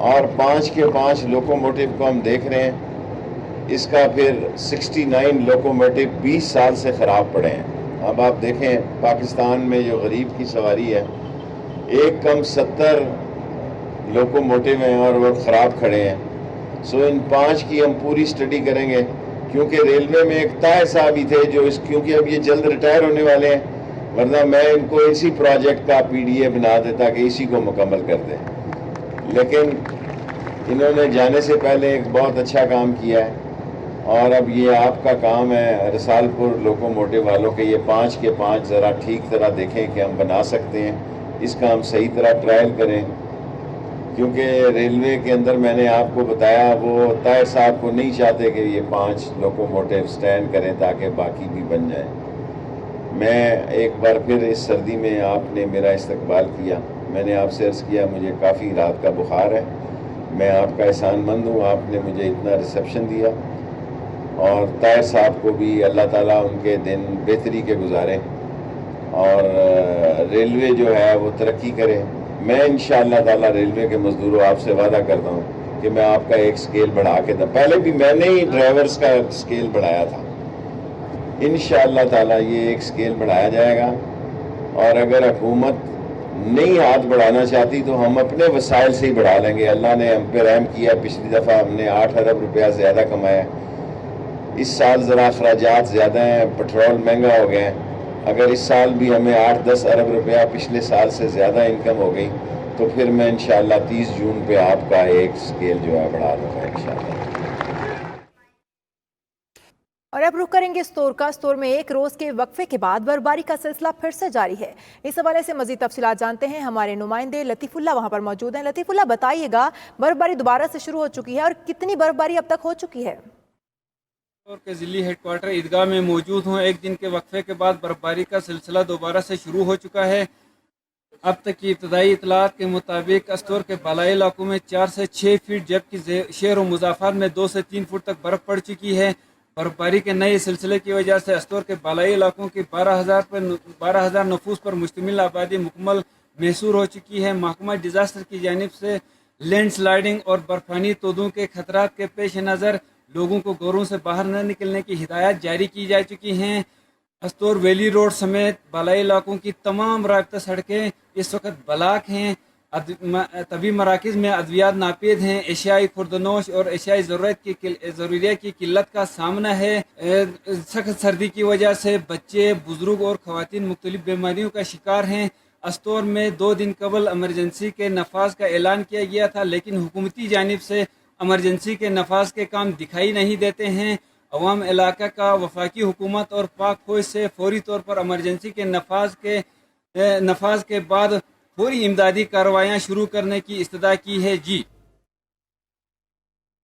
اور 5 کے 5 لوکوموٹیو کو ہم دیکھ رہے ہیں. اس کا پھر 69 لوکوموٹیو 20 سال سے خراب پڑے ہیں. اب آپ دیکھیں پاکستان میں جو غریب کی سواری ہے، ایک کم 70 لوکوموٹیو ہیں اور وہ خراب کھڑے ہیں. سو ان 5 کی ہم پوری اسٹڈی کریں گے، کیونکہ ریلوے میں ایک طاہر صاحب ہی تھے جو کیونکہ اب یہ جلد ریٹائر ہونے والے ہیں، ورنہ میں ان کو اسی پروجیکٹ کا PDA بنا دیتا کہ اسی کو مکمل کر دیں. لیکن انہوں نے جانے سے پہلے ایک بہت اچھا کام کیا ہے، اور اب یہ آپ کا کام ہے رسال پور لوکوموٹیو والوں کے یہ 5 کے 5 ذرا ٹھیک طرح دیکھیں کہ ہم بنا سکتے ہیں. اس کا ہم صحیح طرح ٹرائل کریں، کیونکہ ریلوے کے اندر میں نے آپ کو بتایا وہ طاہر صاحب کو نہیں چاہتے کہ یہ 5 لوکوموٹیو سٹینڈ کریں تاکہ باقی بھی بن جائیں. میں ایک بار پھر اس سردی میں آپ نے میرا استقبال کیا. میں نے آپ سے عرض کیا مجھے کافی رات کا بخار ہے، میں آپ کا احسان مند ہوں، آپ نے مجھے اتنا ریسیپشن دیا. اور طاہر صاحب کو بھی اللہ تعالیٰ ان کے دن بہتری کے گزارے اور ریلوے جو ہے وہ ترقی کرے. میں انشاءاللہ تعالیٰ ریلوے کے مزدوروں آپ سے وعدہ کرتا ہوں کہ میں آپ کا ایک سکیل بڑھا کے دوں. پہلے بھی میں نے ہی ڈرائیورز کا سکیل بڑھایا تھا. انشاءاللہ تعالیٰ یہ ایک سکیل بڑھایا جائے گا. اور اگر حکومت نہیں ہاتھ بڑھانا چاہتی تو ہم اپنے وسائل سے ہی بڑھا لیں گے. اللہ نے ہم پہ رحم کیا، پچھلی دفعہ ہم نے 8 ارب روپیہ زیادہ کمایا. اس سال ذرا اخراجات زیادہ ہیں، پٹرول مہنگا ہو گئے ہیں. اگر اس سال بھی ہمیں 8-10 ارب روپیہ پچھلے سال سے زیادہ انکم ہو گئی تو پھر میں انشاءاللہ 30 جون پہ آپ کا ایک سکیل جو ہے بڑھا دوں گا انشاءاللہ. اور اب رخ کریں گے اسٹور کا. اسٹور میں ایک روز کے وقفے کے بعد برفباری کا سلسلہ پھر سے جاری ہے. اس حوالے سے مزید تفصیلات جانتے ہیں، ہمارے نمائندے لطیف اللہ وہاں پر موجود ہیں. لطیف اللہ، بتائیے گا برفباری دوبارہ سے شروع ہو چکی ہے اور کتنی برفباری اب تک ہو چکی ہے؟ کے ضلعی ہیڈ کوارٹر عیدگاہ میں موجود ہوں. ایک دن کے وقفے کے بعد برفباری کا سلسلہ دوبارہ سے شروع ہو چکا ہے. اب تک کی ابتدائی اطلاعات کے مطابق اسٹور کے بالائی علاقوں میں 4 سے 6 فٹ جبکہ شہر و مضافات میں 2 سے 3 فٹ تک برف پڑ چکی ہے. برفباری کے نئے سلسلے کی وجہ سے اسٹور کے بالائی علاقوں کی 12,000 نفوس پر مشتمل آبادی مکمل محصور ہو چکی ہے. محکمہ ڈیزاسٹر کی جانب سے لینڈ سلائیڈنگ اور برفانی تودوں کے خطرات کے پیش نظر لوگوں کو گھروں سے باہر نہ نکلنے کی ہدایات جاری کی جا چکی ہیں. اسٹور ویلی روڈ سمیت بالائی علاقوں کی تمام رابطہ سڑکیں اس وقت بلاک ہیں. طبی مراکز میں ادویات ناپید ہیں. اشیائی خوردنوش اور اشیائی ضروریات کی قلت کا سامنا ہے. سخت سردی کی وجہ سے بچے، بزرگ اور خواتین مختلف بیماریوں کا شکار ہیں. اسٹور میں 2 دن قبل ایمرجنسی کے نفاذ کا اعلان کیا گیا تھا، لیکن حکومتی جانب سے ایمرجنسی کے نفاذ کے کام دکھائی نہیں دیتے ہیں. عوام علاقہ کا وفاقی حکومت اور پاک فوج سے فوری طور پر ایمرجنسی کے نفاذ کے بعد فوری امدادی کارروائیاں شروع کرنے کی استدعا کی ہے. جی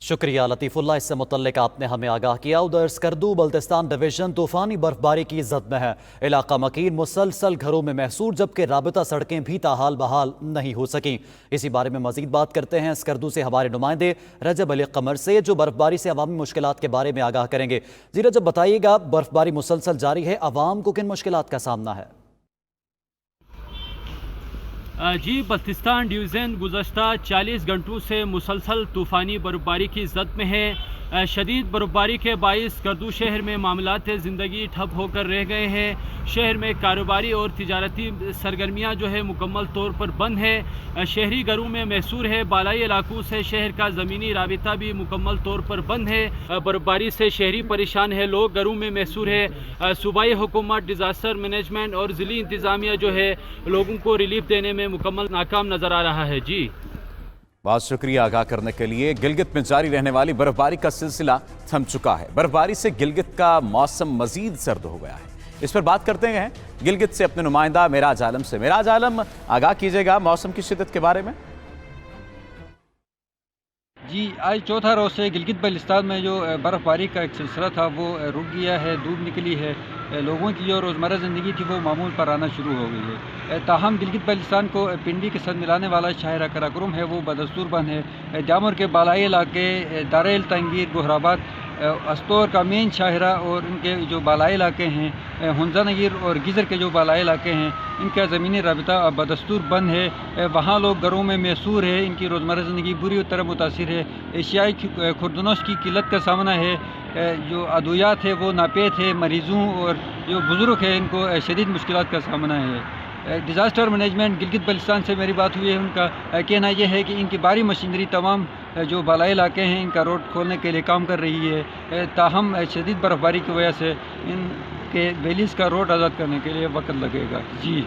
شکریہ لطیف اللہ، اس سے متعلق آپ نے ہمیں آگاہ کیا. ادھر اسکردو بلتستان ڈویژن طوفانی برفباری کی زد میں ہے. علاقہ مکین مسلسل گھروں میں محصور، جبکہ رابطہ سڑکیں بھی تاحال بحال نہیں ہو سکیں. اسی بارے میں مزید بات کرتے ہیں اسکردو سے ہمارے نمائندے رجب علی قمر سے، جو برفباری سے عوامی مشکلات کے بارے میں آگاہ کریں گے. جی رجب، بتائیے گا برفباری مسلسل جاری ہے، عوام کو کن مشکلات کا سامنا ہے؟ جی، بلتستان ڈویژن گزشتہ 40 گھنٹوں سے مسلسل طوفانی برفباری کی زد میں ہے. شدید برفباری کے باعث اسکردو شہر میں معاملات زندگی ٹھپ ہو کر رہ گئے ہیں. شہر میں کاروباری اور تجارتی سرگرمیاں جو ہے مکمل طور پر بند ہے. شہری گھروں میں محصور ہے. بالائی علاقوں سے شہر کا زمینی رابطہ بھی مکمل طور پر بند ہے. برفباری سے شہری پریشان ہے، لوگ گھروں میں محصور ہے. صوبائی حکومت، ڈیزاسٹر مینجمنٹ اور ضلعی انتظامیہ جو ہے لوگوں کو ریلیف دینے میں مکمل ناکام نظر آ رہا ہے. جی بہت شکریہ آگاہ کرنے کے لیے. گلگت میں جاری رہنے والی برفباری کا سلسلہ تھم چکا ہے. برفباری سے گلگت کا موسم مزید سرد ہو گیا ہے. اس پر بات کرتے ہیں گلگت سے اپنے نمائندہ معراج عالم سے. معراج عالم، آگاہ کیجیے گا موسم کی شدت کے بارے میں. جی، آج چوتھا روز سے گلگت بلتستان میں جو برف باری کا ایک سلسلہ تھا وہ رک گیا ہے، دھوپ نکلی ہے. لوگوں کی جو روزمرہ زندگی تھی وہ معمول پر آنا شروع ہو گئی ہے. تاہم گلگت بلتستان کو پنڈی کے ساتھ ملانے والا شاہراہ قراقرم ہے وہ بدستور بند ہے. جامور کے بالائی علاقے، دار التنگیر، گہر آباد استور کا مین شاہراہ اور ان کے جو بالائی علاقے ہیں ہنزا نگیر اور گزر کے جو بالائی علاقے ہیں ان کا زمینی رابطہ بدستور بند ہے. وہاں لوگ گھروں میں محصور ہے, ان کی روزمرہ زندگی بری طرح متاثر ہے. اشیائی خوردنوش کی قلت کا سامنا ہے, جو ادویات ہے وہ ناپید ہے, مریضوں اور جو بزرگ ہیں ان کو شدید مشکلات کا سامنا ہے. ڈیزاسٹر مینجمنٹ گلگت بلتستان سے میری بات ہوئی ہے, ان کا کہنا یہ ہے کہ ان کی بھاری مشینری تمام جو بالائی علاقے ہیں ان کا روڈ کھولنے کے لیے کام کر رہی ہے, تاہم شدید برف باری کی وجہ سے ان کے ویلیز کا روڈ آزاد کرنے کے لیے وقت لگے گا. جی.